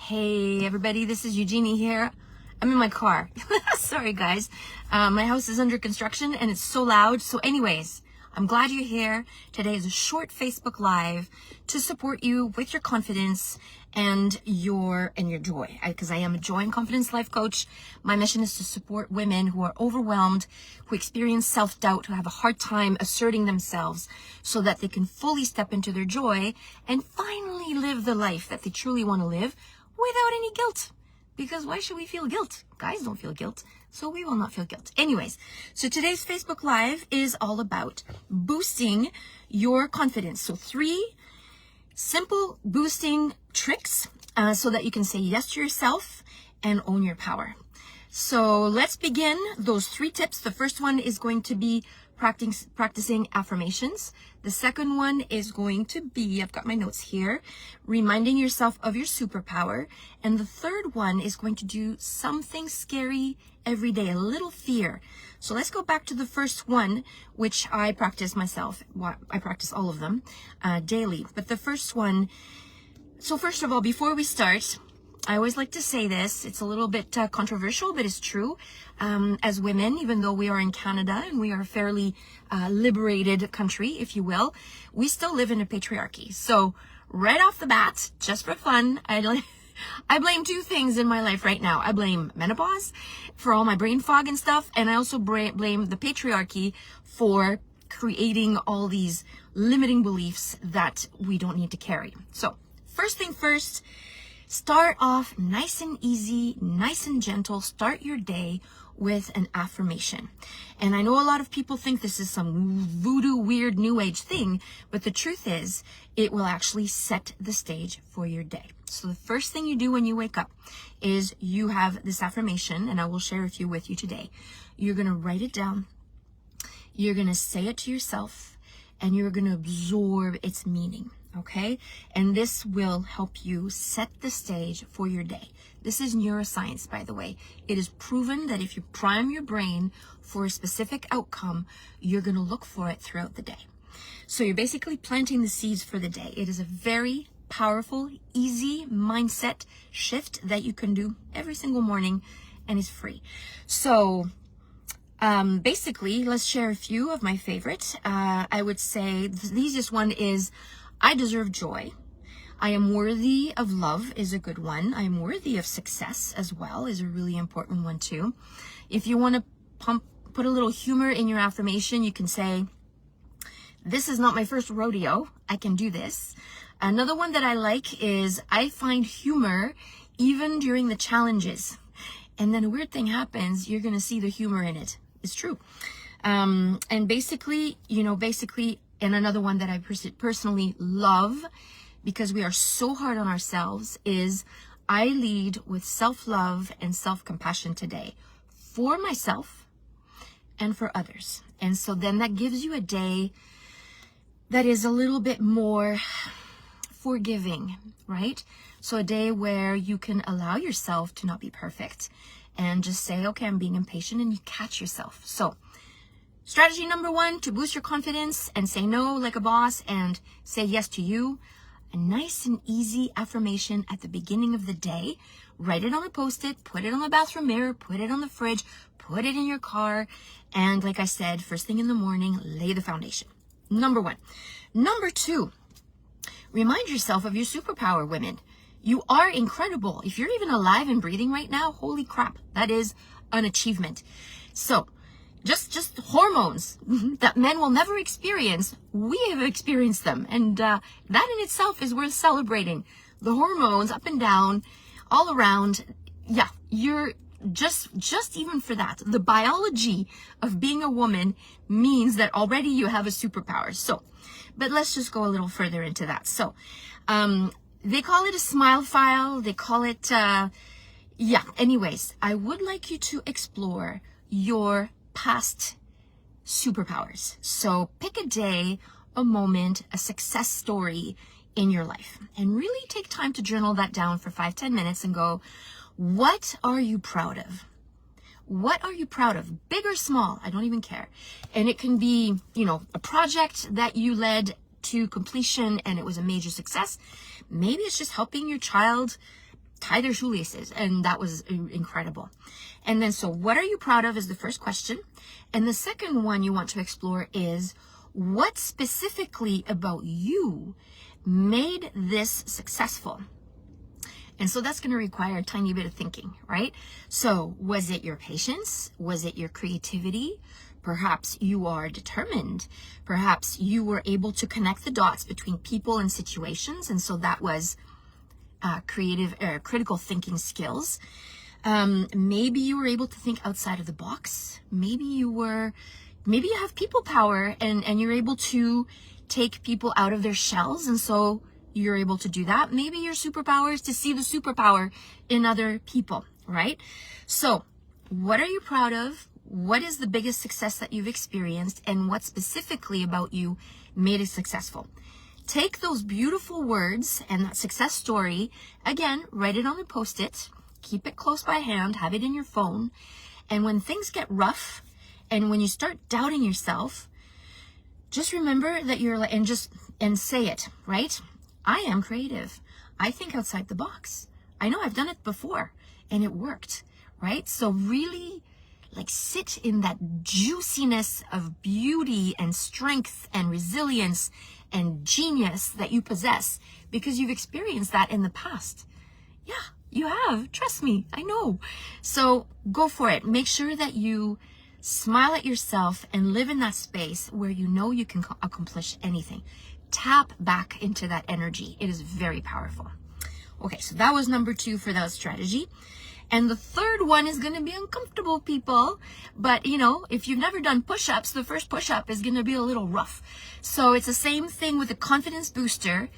Hey everybody, this is Eugenie here. I'm in my car. Sorry guys. My house is under construction and it's so loud. So anyways, I'm glad you're here. Today is a short Facebook Live to support you with your confidence and your joy. Because I am a joy and confidence life coach. My mission is to support women who are overwhelmed, who experience self-doubt, who have a hard time asserting themselves so that they can fully step into their joy and finally live the life that they truly want to live without any guilt. Because why should we feel guilt? Guys don't feel guilt, so we will not feel guilt. Anyways, so today's Facebook Live is all about boosting your confidence. So 3 simple boosting tricks so that you can say yes to yourself and own your power. So let's begin those 3 tips. The first one is going to be practicing affirmations. The second one is going to be, I've got my notes here, reminding yourself of your superpower. And the third one is going to do something scary every day, a little fear. So let's go back to the first one, which I practice myself. I practice all of them daily. But the first one, so first of all, before we start, I always like to say this, it's a little bit controversial, but it's true. As women, even though we are in Canada and we are a fairly liberated country, if you will, we still live in a patriarchy. So right off the bat, just for fun, I blame 2 things in my life right now. I blame menopause for all my brain fog and stuff. And I also blame the patriarchy for creating all these limiting beliefs that we don't need to carry. So first thing first, start off nice and easy, nice and gentle. Start your day with an affirmation. And I know a lot of people think this is some voodoo, weird, new age thing, but the truth is, it will actually set the stage for your day. So the first thing you do when you wake up is you have this affirmation, and I will share a few with you today. You're going to write it down. You're going to say it to yourself, and you're going to absorb its meaning. Okay? And this will help you set the stage for your day. This is neuroscience, by the way. It is proven that if you prime your brain for a specific outcome, you're going to look for it throughout the day. So you're basically planting the seeds for the day. It is a very powerful, easy mindset shift that you can do every single morning, and is free. So basically, let's share a few of my favorites. I would say the easiest one is, I deserve joy. I am worthy of love is a good one. I am worthy of success as well is a really important one too. If you want to put a little humor in your affirmation, you can say, this is not my first rodeo. I can do this. Another one that I like is, I find humor even during the challenges. And then a weird thing happens, you're going to see the humor in it. It's true. And basically, and another one that I personally love, because we are so hard on ourselves, is I lead with self-love and self-compassion today for myself and for others. And so then that gives you a day that is a little bit more forgiving, right? So a day where you can allow yourself to not be perfect and just say, okay, I'm being impatient, and you catch yourself. So strategy number 1 to boost your confidence and say no like a boss and say yes to you. A nice and easy affirmation at the beginning of the day. Write it on a Post-it, put it on the bathroom mirror, put it on the fridge, put it in your car. And like I said, first thing in the morning, lay the foundation. Number 1. Number 2, remind yourself of your superpower, women. You are incredible. If you're even alive and breathing right now, holy crap, that is an achievement. So just hormones that men will never experience, we have experienced them, and that in itself is worth celebrating. The hormones up and down, all around. Yeah, you're just even for that, the biology of being a woman means that already you have a superpower. So, but let's just go a little further into that. So they call it a smile file, they call it anyways, I would like you to explore your past superpowers. So pick a day, a moment, a success story in your life, and really take time to journal that down for 5-10 minutes and go, what are you proud of? What are you proud of? Big or small, I don't even care. And it can be, a project that you led to completion and it was a major success. Maybe it's just helping your child tie their shoelaces. And that was incredible. And then, so what are you proud of is the first question. And the second one you want to explore is, what specifically about you made this successful? And so that's going to require a tiny bit of thinking, right? So was it your patience? Was it your creativity? Perhaps you are determined. Perhaps you were able to connect the dots between people and situations. And so that was critical thinking skills. Maybe you were able to think outside of the box. Maybe you have people power and you're able to take people out of their shells. And so you're able to do that. Maybe your superpower is to see the superpower in other people, right? So what are you proud of? What is the biggest success that you've experienced? And what specifically about you made it successful? Take those beautiful words and that success story, again, write it on a Post-it, keep it close by hand, have it in your phone. And when things get rough and when you start doubting yourself, just remember that and say it, right? I am creative. I think outside the box. I know I've done it before and it worked, right? So really sit in that juiciness of beauty and strength and resilience and genius that you possess because you've experienced that in the past. Yeah, you have. Trust me. I know. So go for it. Make sure that you smile at yourself and live in that space where you know you can accomplish anything. Tap back into that energy. It is very powerful. Okay, so that was number 2 for that strategy. And the third one is going to be uncomfortable, people. But, if you've never done push-ups, the first push-up is going to be a little rough. So it's the same thing with the confidence booster.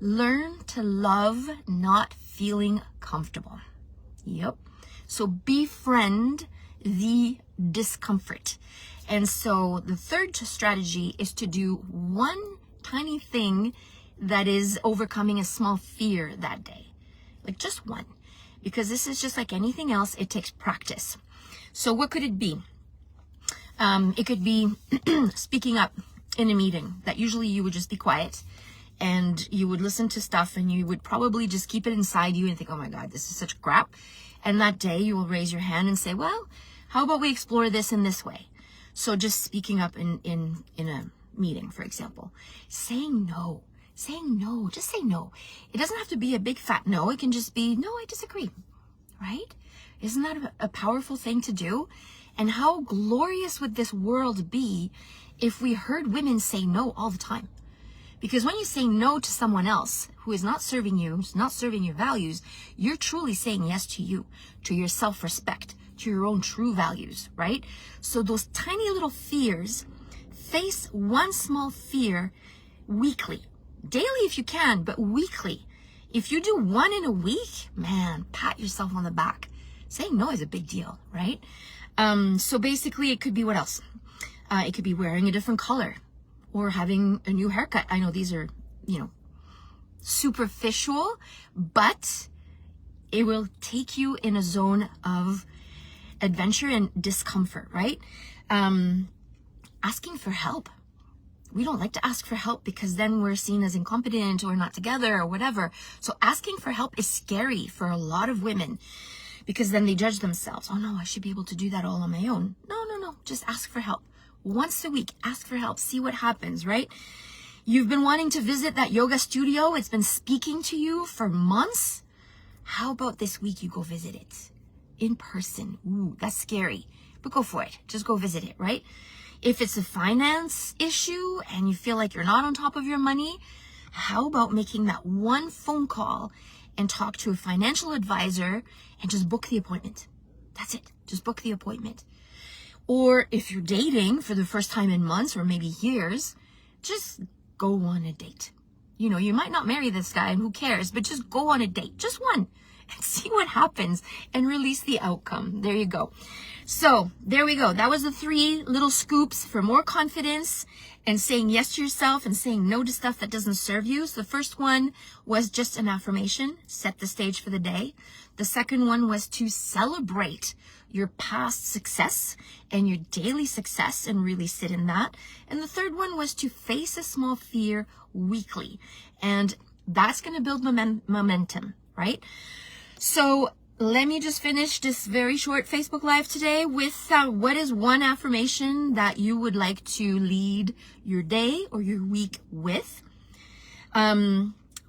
Learn to love not feeling comfortable. Yep. So befriend the discomfort. And so the third strategy is to do one tiny thing that is overcoming a small fear that day. Just one. Because this is just like anything else, it takes practice. So what could it be? It could be speaking up in a meeting that usually you would just be quiet and you would listen to stuff and you would probably just keep it inside you and think, oh my God, this is such crap. And that day you will raise your hand and say, well, how about we explore this in this way? So just speaking up in a meeting, for example, saying no. Just say no. It doesn't have to be a big fat no. It can just be, no, I disagree, right? Isn't that a powerful thing to do? And how glorious would this world be if we heard women say no all the time? Because when you say no to someone else who is not serving you, who's not serving your values, you're truly saying yes to you, to your self-respect, to your own true values, right? So those tiny little fears, face one small fear weekly. Daily if you can, but weekly. If you do one in a week, man, pat yourself on the back. Saying no is a big deal, right? So basically it could be what else? It could be wearing a different color or having a new haircut. I know these are, superficial, but it will take you in a zone of adventure and discomfort, right? Asking for help. We don't like to ask for help because then we're seen as incompetent or not together or whatever. So asking for help is scary for a lot of women because then they judge themselves. Oh no, I should be able to do that all on my own. No. Just ask for help. Once a week, ask for help. See what happens, right? You've been wanting to visit that yoga studio. It's been speaking to you for months. How about this week you go visit it in person? Ooh, that's scary, but go for it. Just go visit it, right? If it's a finance issue and you feel like you're not on top of your money, how about making that one phone call and talk to a financial advisor and just book the appointment? That's it. Just book the appointment. Or if you're dating for the first time in months or maybe years, just go on a date. You might not marry this guy and who cares, but just go on a date, just one, and see what happens and release the outcome. There you go. So there we go. That was the 3 little scoops for more confidence and saying yes to yourself and saying no to stuff that doesn't serve you. So the first one was just an affirmation, set the stage for the day. The second one was to celebrate your past success and your daily success and really sit in that. And the third one was to face a small fear weekly. And that's going to build momentum, right? So let me just finish this very short Facebook Live today with what is one affirmation that you would like to lead your day or your week with?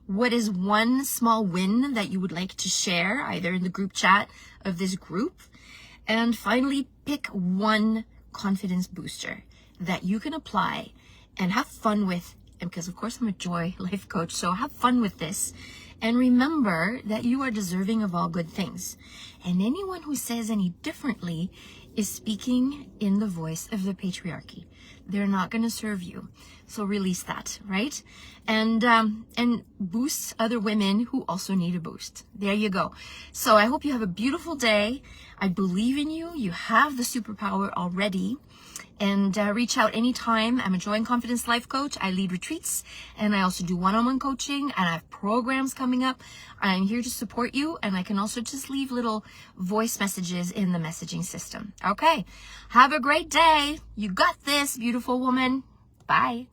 What is one small win that you would like to share, either in the group chat of this group? And finally, pick one confidence booster that you can apply and have fun with. And because, of course, I'm a joy life coach, so have fun with this. And remember that you are deserving of all good things. And anyone who says any differently is speaking in the voice of the patriarchy. They're not going to serve you. So release that, right? And boost other women who also need a boost. There you go. So I hope you have a beautiful day. I believe in you. You have the superpower already. And reach out anytime. I'm a Joy and Confidence Life Coach. I lead retreats and I also do one-on-one coaching, and I have programs coming up. I'm here to support you, and I can also just leave little voice messages in the messaging system. Okay. Have a great day. You got this, beautiful woman. Bye.